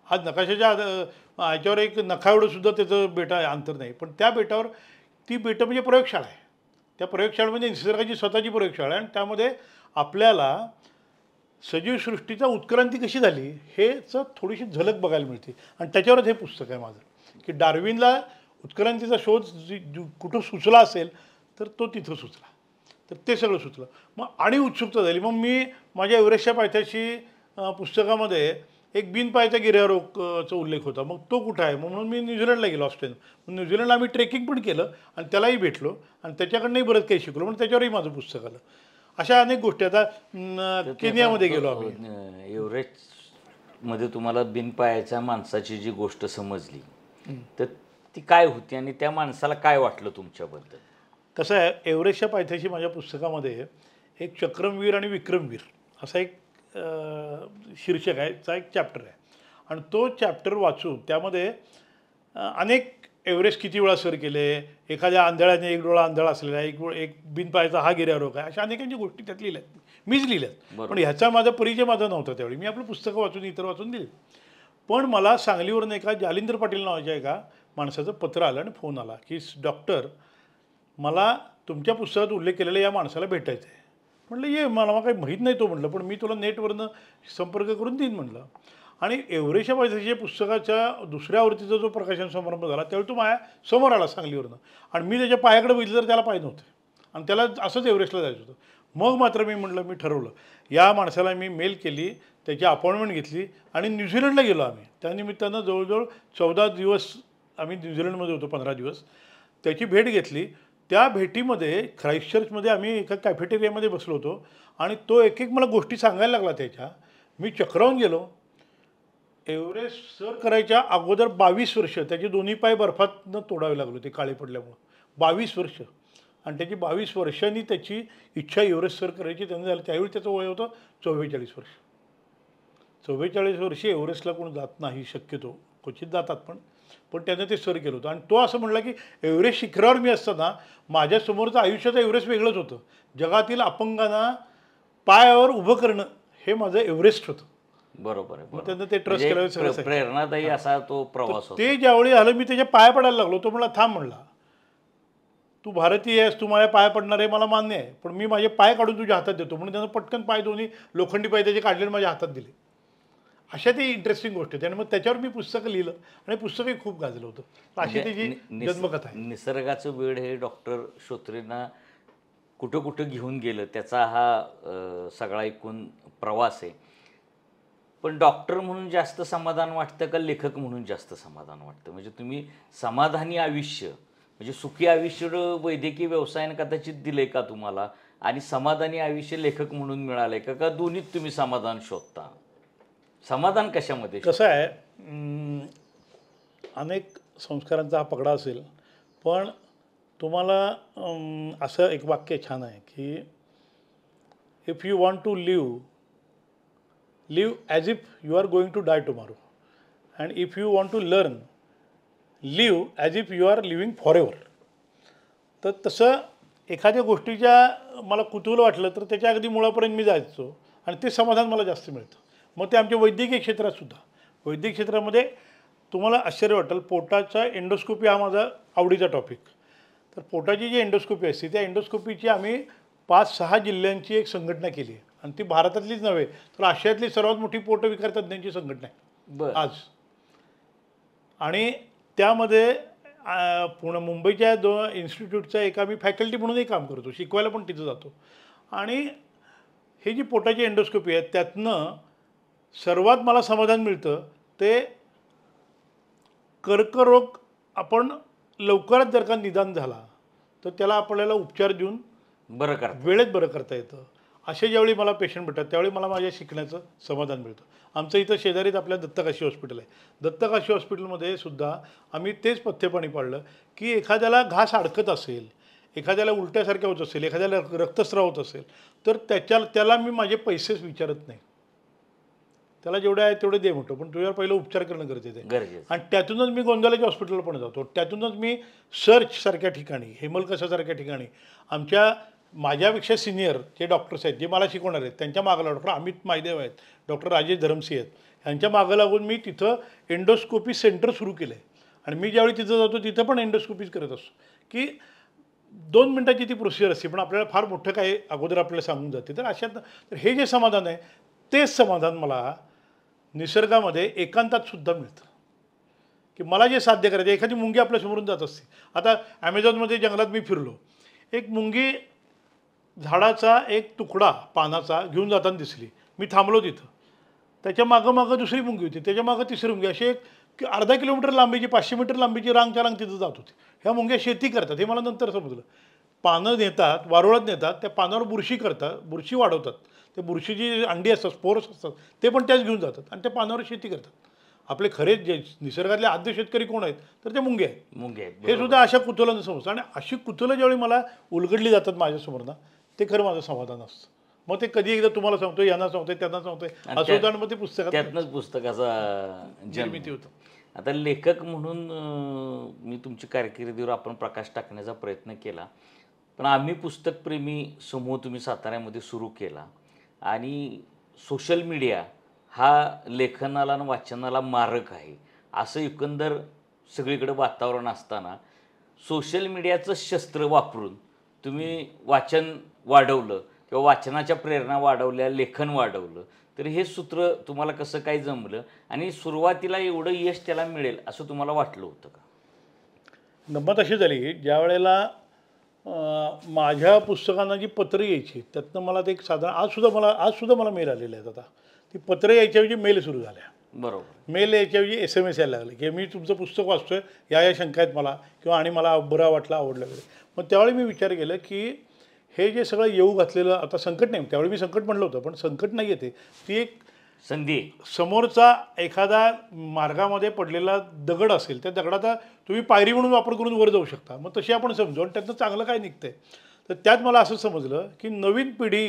आज नकाशाच्या ह्याच्यावर एक नखा एवढं सुद्धा त्याचं बेटा अंतर नाही, पण त्या बेटावर ती बेटं म्हणजे प्रयोगशाळा आहे. त्या प्रयोगशाळेमध्ये निसर्गाची स्वतःची प्रयोगशाळा आहे आणि त्यामध्ये आपल्याला सजीव सृष्टीचा उत्क्रांती कशी झाली हेच थोडीशी झलक बघायला मिळते. आणि त्याच्यावरच हे पुस्तक आहे माझं, की डार्विनला उत्क्रांतीचा शोध कुठं सुचला असेल तर तो तिथं सुचला, तर ते सगळं सुचलं. मग आणि उत्सुकता झाली. मग मी माझ्या एव्हरेस्टच्या पायथ्याशी पुस्तकामध्ये एक बिनपायच्या गिर्यारोहकाचा उल्लेख होता. मग तो कुठं आहे म्हणून मी न्यूझीलंडला गेलो, ऑस्ट्रेलिया. मग न्यूझीलंडला आम्ही ट्रेकिंग पण केलं आणि त्यालाही भेटलो आणि त्याच्याकडनंही बरंच काही शिकलो, म्हणून त्याच्यावरही माझं पुस्तक आलं. अशा अनेक गोष्टी. आता केनियामध्ये गेलो आम्ही. एव्हरेस्टमध्ये तुम्हाला बिनपायाच्या माणसाची जी गोष्ट समजली तर ती काय होती आणि त्या माणसाला काय वाटलं तुमच्याबद्दल? कसं आहे, एव्हरेस्टच्या पायथ्याशी माझ्या पुस्तकामध्ये एक चक्रमवीर आणि विक्रमवीर असा एक शीर्षक आहे, चा एक चॅप्टर आहे. आणि तो चॅप्टर वाचून त्यामध्ये अनेक एव्हरेस्ट किती वेळा सर केले, एखाद्या आंधळ्याने एक डोळा आंधळा असलेला, एक बिनपायाचा हा गिर्यारोहक आहे, अशा अनेकांच्या गोष्टी त्यात लिहिल्यात, मीच लिहिल्यात. पण ह्याचा माझा परिचय माझा नव्हता त्यावेळी. मी आपलं पुस्तकं वाचून इतर वाचून दिली. पण मला सांगलीवरून एका जालिंदर पाटील नावाच्या एका माणसाचं पत्र आलं आणि फोन आला की डॉक्टर, मला तुमच्या पुस्तकात उल्लेख केलेल्या या माणसाला भेटायचं आहे. म्हटलं ये, मला काही माहीत नाही तो म्हटलं, पण मी तुला नेटवरनं संपर्क करून देईन म्हटलं. आणि एव्हरेस्टच्या पायथ्याच्या पुस्तकाच्या दुसऱ्या आवृत्तीचा जो प्रकाशन समारंभ झाला त्यावेळी तो माझ्या समोर आला सांगलीवरनं. आणि मी त्याच्या पायाकडे बघितलं तर त्याला पाय नव्हते आणि त्याला असंच एव्हरेस्टला जायचं होतं. मग मात्र मी म्हटलं, मी ठरवलं, या माणसाला मी मेल केली, त्याची अपॉइंटमेंट घेतली आणि न्यूझीलंडला गेलो आम्ही. त्यानिमित्तानं जवळजवळ 14 दिवस आम्ही न्यूझीलंडमध्ये होतो, 15 दिवस. त्याची भेट घेतली. त्या भेटीमध्ये ख्राईस्टचर्चमध्ये आम्ही एका कॅफेटेरियामध्ये बसलो होतो आणि तो एक एक मला गोष्टी सांगायला लागला त्याच्या. मी चक्रावून गेलो. एव्हरेस्ट सर करायच्या अगोदर 22 वर्ष त्याचे दोन्ही पाय बर्फातनं तोडावे लागले ते काळे पडल्यामुळं. 22 वर्ष. आणि त्याची 22 वर्षांनी त्याची इच्छा एव्हरेस्ट सर करायची त्यांनी झालं. त्यावेळी त्याचं वय होतं 44 वर्ष. 44 वर्षी एव्हरेस्टला कोण जात नाही शक्यतो, क्वचित जातात, पण त्यानं ते सर केलं होतं. आणि तो असं म्हटला की एव्हरेस्ट शिखरावर मी असताना माझ्यासमोरचं आयुष्याचं एव्हरेस्ट वेगळंच होतं. जगातील अपंगांना पायावर उभं करणं हे माझं एव्हरेस्ट होतं. बरोबर आहे. मग त्यांना ते ट्रस्ट करायचं, प्रेरणादायी असा तो प्रवास होता. ते ज्यावेळी आलं मी त्याच्या पाया पडायला लागलो. तो म्हणला, थांब म्हणला, तू भारतीय आहेस, तू माझ्या पाया पडणार आहे मला मान्य आहे, पण मी माझे पाय काढून तुझ्या हातात देतो. म्हणून त्यानं पटकन पाय दोन्ही लोखंडी पाय त्याचे काढले माझ्या हातात दिले. अशा ती इंटरेस्टिंग गोष्ट आहे. आणि मग त्याच्यावर मी पुस्तकं लिहिलं आणि पुस्तकही खूप गाजलं होतं. अशी त्याची जन्मकथा आहे. निसर्गाचं वेळ हे डॉक्टर श्रोत्रेंना कुठं कुठं घेऊन गेलं त्याचा हा सगळा एकूण प्रवास आहे. पण डॉक्टर म्हणून जास्त समाधान वाटतं का लेखक म्हणून जास्त समाधान वाटतं? म्हणजे तुम्ही समाधानी आयुष्य म्हणजे सुखी आयुष्य वैद्यकीय व्यवसायाने कदाचित दिले का तुम्हाला, आणि समाधानी आयुष्य लेखक म्हणून मिळाले का दोन्हीत तुम्ही समाधान शोधता? समाधान कशामध्ये? कसं आहे, अनेक संस्कारांचा हा पगडा असेल, पण तुम्हाला असं एक वाक्य छान आहे की if you want to live as if you are going to die tomorrow, and if you want to learn live as if you are living forever. तर तसं एखाद्या गोष्टीच्या मला कुतूहल वाटलं तर त्याच्या अगदी मुळापर्यंत मी जायचो आणि ते समाधान मला जास्त मिळतं. मग ते आमच्या वैद्यकीय क्षेत्रातसुद्धा. वैद्यकीय क्षेत्रामध्ये तुम्हाला आश्चर्य वाटेल, पोटाचा एंडोस्कोपी हा माझा आवडीचा टॉपिक. तर पोटाची जी एंडोस्कोपी असते त्या एंडोस्कोपीची आम्ही 5-6 जिल्ह्यांची एक संघटना केली आहे आणि ती भारतातलीच नव्हे तर आशियातली सर्वात मोठी पोटविकार तज्ज्ञांची संघटना आहे आज. आणि त्यामध्ये मुंबईच्या 2 इन्स्टिट्यूटचा एका मी फॅकल्टी म्हणूनही काम करतो, शिकवायला पण तिथं जातो. आणि ही जी पोटाची एंडोस्कोपी आहे त्यातनं सर्वात मला समाधान मिळतं ते कर्करोग आपण लवकरात जर का निदान झाला तर त्याला आपल्याला उपचार देऊन वेळेत बरं करता येतं. असे ज्यावेळी मला पेशंट भेटतात त्यावेळी मला माझ्या शिकण्याचं समाधान मिळतं. आमचं इथं शेजारीत आपल्या दत्तकाशी हॉस्पिटल आहे. दत्तकाशी हॉस्पिटलमध्ये सुद्धा आम्ही तेच पथ्यपाणी पाळलं की एखाद्याला घास अडकत असेल, एखाद्याला उलट्यासारख्या होत असेल, एखाद्याला रक्तस्राव होत असेल तर त्याला मी माझे पैसेच विचारत नाही. त्याला जेवढे आहे तेवढे दे म्हणतो, पण तुझ्यावर पहिलं उपचार करणं गरजेचं आहे. गरजेचं. आणि त्यातूनच मी गोंधळाच्या हॉस्पिटलला पण जातो, त्यातूनच मी सर्च सारख्या ठिकाणी, हेमलकसासारख्या ठिकाणी माझ्यापेक्षा सिनियर जे डॉक्टर्स आहेत, जे मला शिकवणार आहेत, त्यांच्या मागं डॉक्टर अमित मायदेव आहेत, डॉक्टर राजेश धरमसिंह आहेत, ह्यांच्या मागं लागून मी तिथं एंडोस्कोपी सेंटर सुरू केलं आहे. आणि मी ज्यावेळी तिथं जातो तिथं पण एंडोस्कोपीच करत असतो, की 2 मिनिटाची ती प्रोसिजर असते, पण आपल्याला फार मोठं काय अगोदर आपल्याला सांगून जाते. तर अशात तर हे जे समाधान आहे तेच समाधान मला निसर्गामध्ये एकांतात सुद्धा मिळतं, की मला जे साध्य करायचं. एखादी मुंगी आपल्यासमोरून जात असते. आता ॲमेझॉनमध्ये जंगलात मी फिरलो, एक मुंगी झाडाचा एक तुकडा पानाचा घेऊन जाताना दिसली. मी थांबलो तिथं, त्याच्या मागं दुसरी मुंगी होती, त्याच्या मागं तिसरी मुंगी, अशी एक अर्धा किलोमीटर लांबीची 500 मीटर लांबीची रांगच्या रांग तिथं जात होती. ह्या मुंग्या शेती करतात हे मला नंतर समजलं. पानं नेतात, वारुळात नेतात, त्या पानावर बुरशी करतात, बुरशी वाढवतात. ते बुरशीची अंडी असतात, स्पोर्स असतात, ते पण त्याच घेऊन जातात आणि त्या पानावर शेती करतात. आपले खरे जे निसर्गातले आद्य शेतकरी कोण आहेत, तर ते मुंगे आहेत. मुंगे हे सुद्धा अशा कुतूहलानं समजतं. आणि अशी कुतूहलं ज्यावेळी मला उलगडली जातात माझ्यासमोर ना, ते खरं माझं समाधान असतं. मग ते कधी एकदा तुम्हाला सांगतोय, यांना सांगतोय, त्यांना सांगतोय, असं होतं आणि मग ते पुस्तकात त्यातनंच पुस्तकाचा निर्मिती होतं. आता लेखक म्हणून मी तुमची कारकिर्दीवर आपण प्रकाश टाकण्याचा प्रयत्न केला, पण आम्ही पुस्तकप्रेमी समूह तुम्ही साताऱ्यामध्ये सुरू केला आणि सोशल मीडिया हा लेखनाला आणि वाचनाला मारक आहे असं एकंदर सगळीकडे वातावरण असताना सोशल मीडियाचं शस्त्र वापरून तुम्ही वाचन वाढवलं किंवा वाचनाच्या प्रेरणा वाढवल्या, लेखन वाढवलं, तर हे सूत्र तुम्हाला कसं काय जमलं आणि सुरुवातीला एवढं यश त्याला मिळेल असं तुम्हाला वाटलं होतं का? गंमत अशी झाली, ज्या वेळेला माझ्या पुस्तकांना जी पत्रं यायची त्यातनं मला ते एक साधारण आजसुद्धा मला मेल आलेले आहेत. आता ती पत्रं यायच्याऐवजी मेल सुरू झाल्या. बरोबर. मेल यायच्याऐवजी SMS यायला लागले, की मी तुमचं पुस्तक वाचतोय, या शंका आहेत मला, किंवा आणि मला बरा वाटला, आवडलं वगैरे. मग त्यावेळी मी विचार केला की हे जे सगळं येऊ घातलेलं आता संकट नाही, त्यावेळी मी संकट म्हणलं होतं, पण संकट नाही येते, ती एक संधी. समोरचा एखादा मार्गामध्ये पडलेला दगड असेल, त्या दगडाचा तुम्ही पायरी म्हणून वापर करून वर जाऊ शकता. मग तशी आपण समजू आणि त्यातनं चांगलं काय निघतंय. तर त्यात मला असं समजलं की नवीन पिढी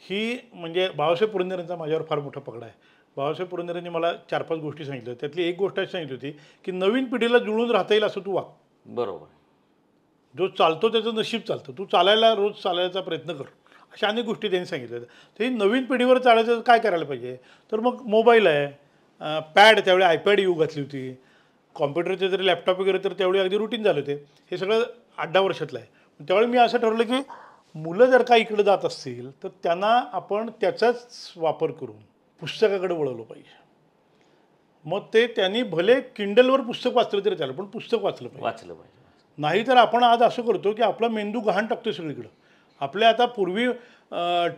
ही म्हणजे बाबासाहेब पुरंदरेंचा माझ्यावर फार मोठा पगडा आहे. बाबासाहेब पुरंदरेंनी मला 4-5 गोष्टी सांगितल्या. त्यातली एक गोष्ट अशी सांगितली होती की नवीन पिढीला जुळून राहता येईल असं तू वाग. बरोबर. जो चालतो त्याचं नशीब चालतं, तू रोज चालायचा प्रयत्न कर. अशा अनेक गोष्टी त्यांनी सांगितल्या. तर ही नवीन पिढीवर चालायचं काय करायला पाहिजे, तर मग मोबाईल आहे, पॅड, त्यावेळी आयपॅड येऊ घातली होती, कॉम्प्युटरचे जरी लॅपटॉप वगैरे, तर त्यावेळी अगदी रुटीन झालं ते. हे सगळं 8-10 वर्षातलं आहे. त्यावेळी मी असं ठरवलं की मुलं जर का इकडे जात असतील तर त्यांना आपण त्याचाच वापर करून पुस्तकाकडे वळवलं पाहिजे. मग ते त्यांनी भले किंडलवर पुस्तक वाचलं तरी चालेल, पण पुस्तक वाचलं पाहिजे. नाहीतर आपण आज असं करतो की आपला मेंदू गहाण टाकतो सगळीकडं. आपल्या आता पूर्वी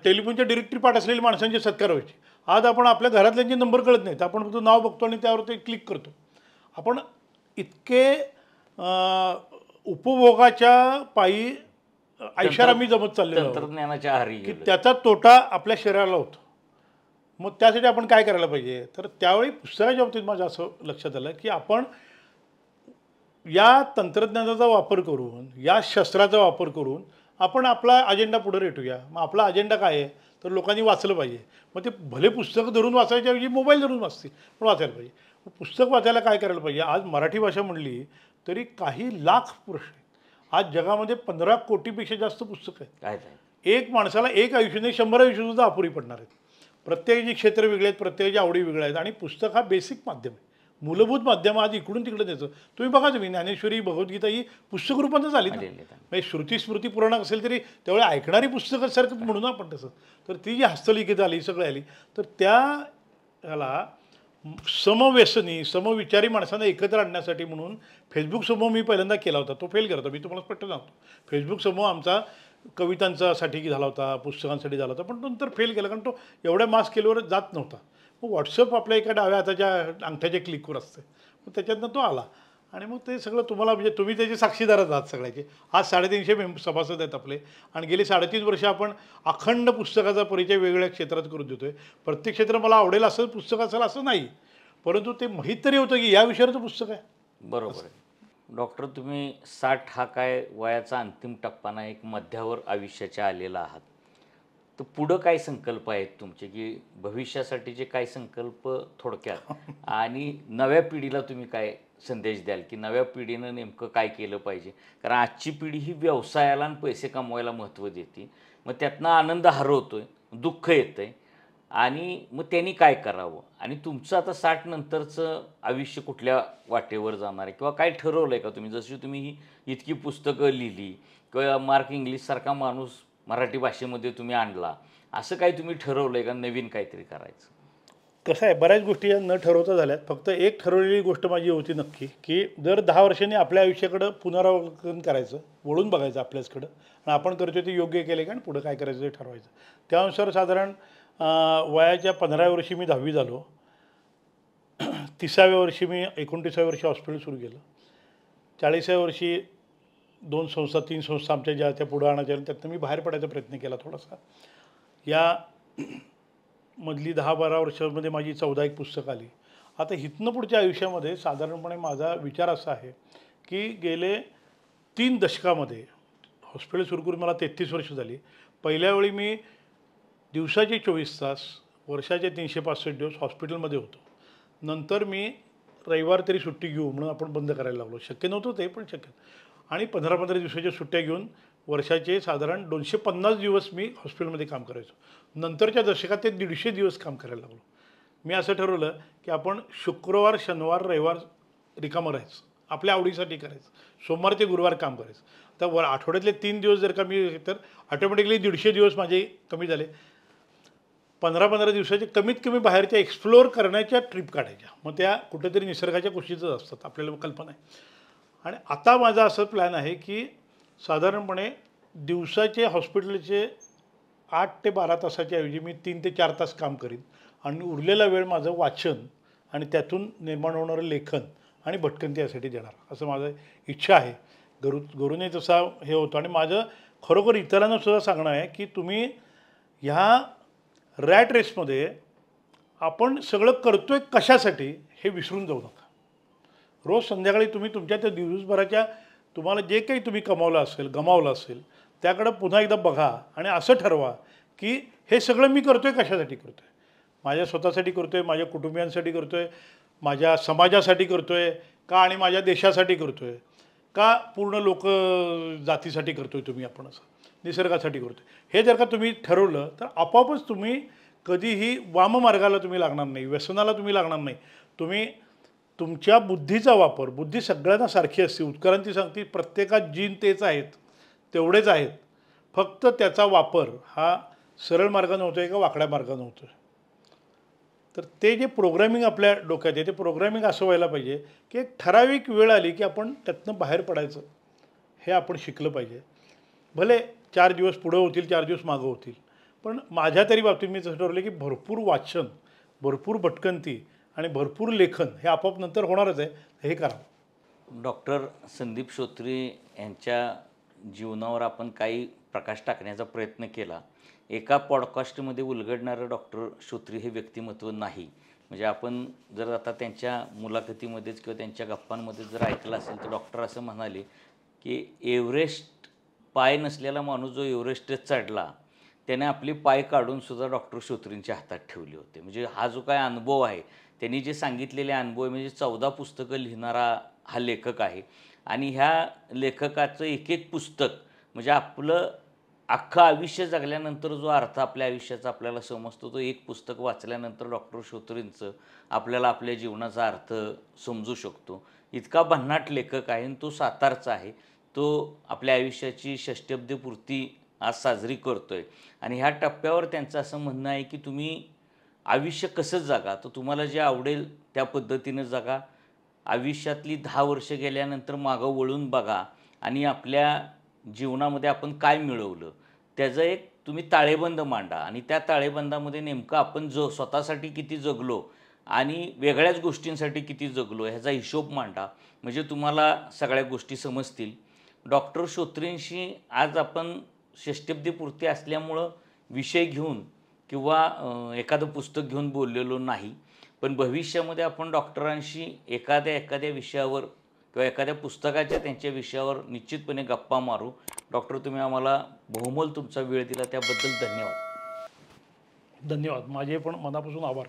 टेलिफोनच्या डिरेक्टरी पाठ असलेली माणसांचे सत्कार व्हायचे. आज आपण आपल्या घरातल्यांचे नंबर कळत नाहीत, आपण फक्त नाव बघतो आणि त्यावर ते क्लिक करतो. आपण इतके उपभोगाच्या पायी ऐशारामी जमत चाललेलो तंत्रज्ञानाच्या आहारी की त्याचा तोटा आपल्या शरीराला होतो. मग त्यासाठी आपण काय करायला पाहिजे, तर त्यावेळी पुस्तकाच्या बाबतीत माझं असं लक्षात आलं की आपण या तंत्रज्ञानाचा वापर करून, या शस्त्राचा वापर करून आपण आपला अजेंडा पुढे रेटूया. मग आपला अजेंडा काय आहे, तर लोकांनी वाचलं पाहिजे. मग ते भले पुस्तक धरून वाचायच्याऐवजी मोबाईल धरून वाचतील, पण वाचायला पाहिजे. पुस्तक वाचायला काय करायला पाहिजे, आज मराठी भाषा म्हणली तरी काही लाख पुरुष आहेत. आज जगामध्ये 15 कोटीपेक्षा जास्त पुस्तकं आहेत. एक माणसाला एक आयुष्य नाही, 100 आयुष्यसुद्धा अपुरी पडणार आहेत. प्रत्येकाची क्षेत्र वेगळे आहेत, प्रत्येकाची आवडी वेगळ्या आहेत. आणि पुस्तक हा बेसिक माध्यम आहे, मूलभूत माध्यम. आज इकडून तिकडे द्यायचं. तुम्ही बघा, तुम्ही ज्ञानेश्वरी, भगवद्गीता ही पुस्तक रूपातच आली ना. म्हणजे श्रुती स्मृती पुराण असेल तरी त्यावेळी ऐकणारी पुस्तकं सारखं म्हणून आपण तसं. तर ती जी हस्तलिखित आली, सगळी आली, तर त्या ह्याला समव्यसनी समविचारी माणसांना एकत्र आणण्यासाठी म्हणून फेसबुक समूह मी पहिल्यांदा केला होता. तो फेल गेला होता, मी तुम्हाला स्पष्ट सांगतो. फेसबुक समूह आमचा कवितांसाठी झाला होता, पुस्तकांसाठी झाला होता, पण नंतर फेल गेला, कारण तो एवढ्या मास केल्यावर जात नव्हता. मग व्हॉट्सअप आपल्या एका डाव्या हाताच्या अंगठ्याच्या क्लिकवर असते, मग त्याच्यातनं तो आला. आणि मग ते सगळं तुम्हाला म्हणजे तुम्ही त्याचे साक्षीदारच आहात सगळ्याचे. आज 350 सभासद आहेत आपले, आणि गेली 3.5 वर्ष आपण अखंड पुस्तकाचा परिचय वेगवेगळ्या क्षेत्रात करून देतोय. प्रत्येक क्षेत्र मला आवडेल असं पुस्तक असेल असं नाही, परंतु ते माहीत तरी होतं की या विषयावरचं पुस्तक आहे. बरोबर आहे. डॉक्टर, तुम्ही 60 हा काय वयाचा अंतिम टप्पा नाही, एक मध्यावर आयुष्याच्या आलेला आहात. तर पुढं काय संकल्प आहेत तुमचे, की भविष्यासाठीचे काय संकल्प थोडक्यात, आणि नव्या पिढीला तुम्ही काय संदेश द्याल, की नव्या पिढीनं नेमकं काय केलं पाहिजे? कारण आजची पिढी ही व्यवसायाला आणि पैसे कमवायला महत्त्व देते, मग त्यातनं आनंद हरवतोय, दुःख येतंय, आणि मग त्यांनी काय करावं? आणि तुमचं आता 60 नंतरचं आयुष्य कुठल्या वाटेवर जाणार आहे, किंवा काय ठरवलं आहे का तुम्ही? जशी तुम्ही ही इतकी पुस्तकं लिहिली, किंवा मार्क इंग्लिशसारखा माणूस मराठी भाषेमध्ये तुम्ही आणला, असं काही तुम्ही ठरवलं आहे का नवीन काहीतरी करायचं? कसं आहे, बऱ्याच गोष्टी या न ठरवता झाल्यात. फक्त एक ठरवलेली गोष्ट माझी होती नक्की, की दर 10 वर्षांनी आपल्या आयुष्याकडं पुनरावलोकन करायचं, वळून बघायचं आपल्याचकडं, आणि आपण करतो ते योग्य केले का आणि पुढं काय करायचं ते ठरवायचं. त्यानुसार साधारण वयाच्या 15व्या वर्षी मी 10वी झालो. 30व्या वर्षी मी 29व्या वर्षी हॉस्पिटल सुरू केलं. 40व्या वर्षी 2 संस्था 3 संस्था आमच्या ज्या त्या पुढं आणायच्या, त्यातनं मी बाहेर पडायचा प्रयत्न केला थोडासा. या मधली 10-12 वर्षामध्ये माझी 14 पुस्तकं आली. आता इथनं पुढच्या आयुष्यामध्ये साधारणपणे माझा विचार असा आहे, की गेले 3 दशकामध्ये हॉस्पिटल सुरू करून मला 33 वर्ष झाली. पहिल्या वेळी मी दिवसाचे 24 तास, वर्षाचे 365 दिवस हॉस्पिटलमध्ये होतो. नंतर मी रविवार तरी सुट्टी घेऊ म्हणून आपण बंद करायला लागलो. शक्य नव्हतं ते, पण शक्य. आणि 15-15 दिवसाच्या सुट्ट्या घेऊन वर्षाचे साधारण 250 दिवस मी हॉस्पिटलमध्ये काम करायचो. नंतरच्या दशकात ते 150 दिवस काम करायला लागलो. मी असं ठरवलं की आपण शुक्रवार, शनिवार, रविवार रिकामं राहायचं, आपल्या आवडीसाठी करायचं, सोमवार ते गुरुवार काम करायचं. तर आठवड्यातले 3 दिवस जर का मी, तर ऑटोमॅटिकली 150 दिवस माझे कमी झाले. 15-15 दिवसाचे कमीत कमी बाहेरच्या एक्सप्लोअर करण्याच्या ट्रिप काढायच्या. मग त्या कुठेतरी निसर्गाच्या गोष्टीच असतात, आपल्याला कल्पना आहे. आणि आता माझा असं प्लॅन आहे की साधारणपणे दिवसाचे हॉस्पिटलचे 8 ते 12 तासाच्या ऐवजी मी 3 ते 4 तास काम करीन, आणि उरलेला वेळ माझं वाचन आणि त्यातून निर्माण होणारं लेखन आणि भटकंती यासाठी देणार, असं माझं इच्छा आहे. गरुने तसा हे होतं. आणि माझं खरोखर इतरांना सुद्धा सांगणं आहे की तुम्ही ह्या रॅट रेसमध्ये आपण सगळं करतोय कशासाठी हे विसरून जाऊ नका. रोज संध्याकाळी तुम्ही तुमच्या त्या दिवसभराच्या तुम्हाला जे काही तुम्ही कमावलं असेल, गमावलं असेल, त्याकडं पुन्हा एकदा बघा आणि असं ठरवा की हे सगळं मी करतोय कशासाठी करतोय. माझ्या स्वतःसाठी करतोय, माझ्या कुटुंबियांसाठी करतोय, माझ्या समाजासाठी करतोय का, आणि माझ्या देशासाठी करतोय का, पूर्ण लोक जातीसाठी करतोय तुम्ही, आपण असं निसर्गासाठी करतोय. हे जर का तुम्ही ठरवलं तर आपोआपच तुम्ही कधीही वाममार्गाला तुम्ही लागणार नाही, व्यसनाला तुम्ही लागणार नाही. तुम्ही तुमच्या बुद्धीचा वापर, बुद्धी सगळ्यांना सारखी असते. उत्क्रांती सांगते प्रत्येकात जीन तेच आहेत, तेवढेच आहेत, फक्त त्याचा वापर हा सरळ मार्गाने होतो आहे का वाकड्या मार्गाने होतो आहे. तर ते जे प्रोग्रॅमिंग आपल्या डोक्यात आहे, ते प्रोग्रॅमिंग असं व्हायला पाहिजे की एक ठराविक वेळ आली की आपण त्यातनं बाहेर पडायचं, हे आपण शिकलं पाहिजे. भले 4 दिवस पुढं होतील, 4 दिवस मागं होतील, पण माझ्या तरी बाबतीत मी तसं ठरवलं की भरपूर वाचन, भरपूर भटकंती आणि भरपूर लेखन हे आपोआप नंतर होणारच आहे, हे करावं. डॉक्टर संदीप श्रोत्री यांच्या जीवनावर आपण काही प्रकाश टाकण्याचा प्रयत्न केला. एका पॉडकास्टमध्ये उलगडणारं डॉक्टर श्रोत्री हे व्यक्तिमत्व नाही. म्हणजे आपण जर आता त्यांच्या मुलाखतीमध्येच किंवा त्यांच्या गप्पांमध्ये जर ऐकलं असेल तर डॉक्टर असं म्हणाले की एव्हरेस्ट पाय नसलेला माणूस जो एव्हरेस्टच चढला, त्याने आपले पाय काढूनसुद्धा डॉक्टर श्रोत्रींच्या हातात ठेवले होते. म्हणजे हा जो काय अनुभव आहे, त्यांनी जे सांगितलेले अनुभव आहे, म्हणजे 14 पुस्तकं लिहिणारा हा लेखक आहे. आणि ह्या लेखकाचं एक एक पुस्तक म्हणजे आपलं अख्खं आयुष्य जगल्यानंतर जो अर्थ आपल्या आयुष्याचा आपल्याला समजतो, तो एक पुस्तक वाचल्यानंतर डॉक्टर श्रोत्रींचं आपल्याला आपल्या जीवनाचा अर्थ समजू शकतो. इतका भन्नाट लेखक आहे आणि तो सातारचा आहे. तो आपल्या आयुष्याची षष्ट्यब्दीपूर्ती आज साजरी करतो आहे. आणि ह्या टप्प्यावर त्यांचं असं म्हणणं आहे की तुम्ही आयुष्य कसं जगा, तर तुम्हाला जे आवडेल त्या पद्धतीनं जगा. आयुष्यातली 10 वर्ष गेल्यानंतर मागं वळून बघा आणि आपल्या जीवनामध्ये आपण काय मिळवलं त्याचं एक तुम्ही ताळेबंद मांडा. आणि त्या ताळेबंदामध्ये नेमकं आपण स्वतःसाठी किती जगलो आणि वेगळ्याच गोष्टींसाठी किती जगलो ह्याचा हिशोब मांडा, म्हणजे तुम्हाला सगळ्या गोष्टी समजतील. डॉक्टर श्रोत्रींशी आज आपण षष्ट्यब्दीपूर्ती असल्यामुळं विषय घेऊन किंवा एखादं पुस्तक घेऊन बोललेलो नाही, पण भविष्यामध्ये आपण डॉक्टरांशी एखाद्या विषयावर किंवा एखाद्या पुस्तकाच्या त्यांच्या विषयावर निश्चितपणे गप्पा मारू. डॉक्टर, तुम्ही आम्हाला बहुमोल तुमचा वेळ दिला त्याबद्दल धन्यवाद. धन्यवाद. माझे पण मनापासून आभार.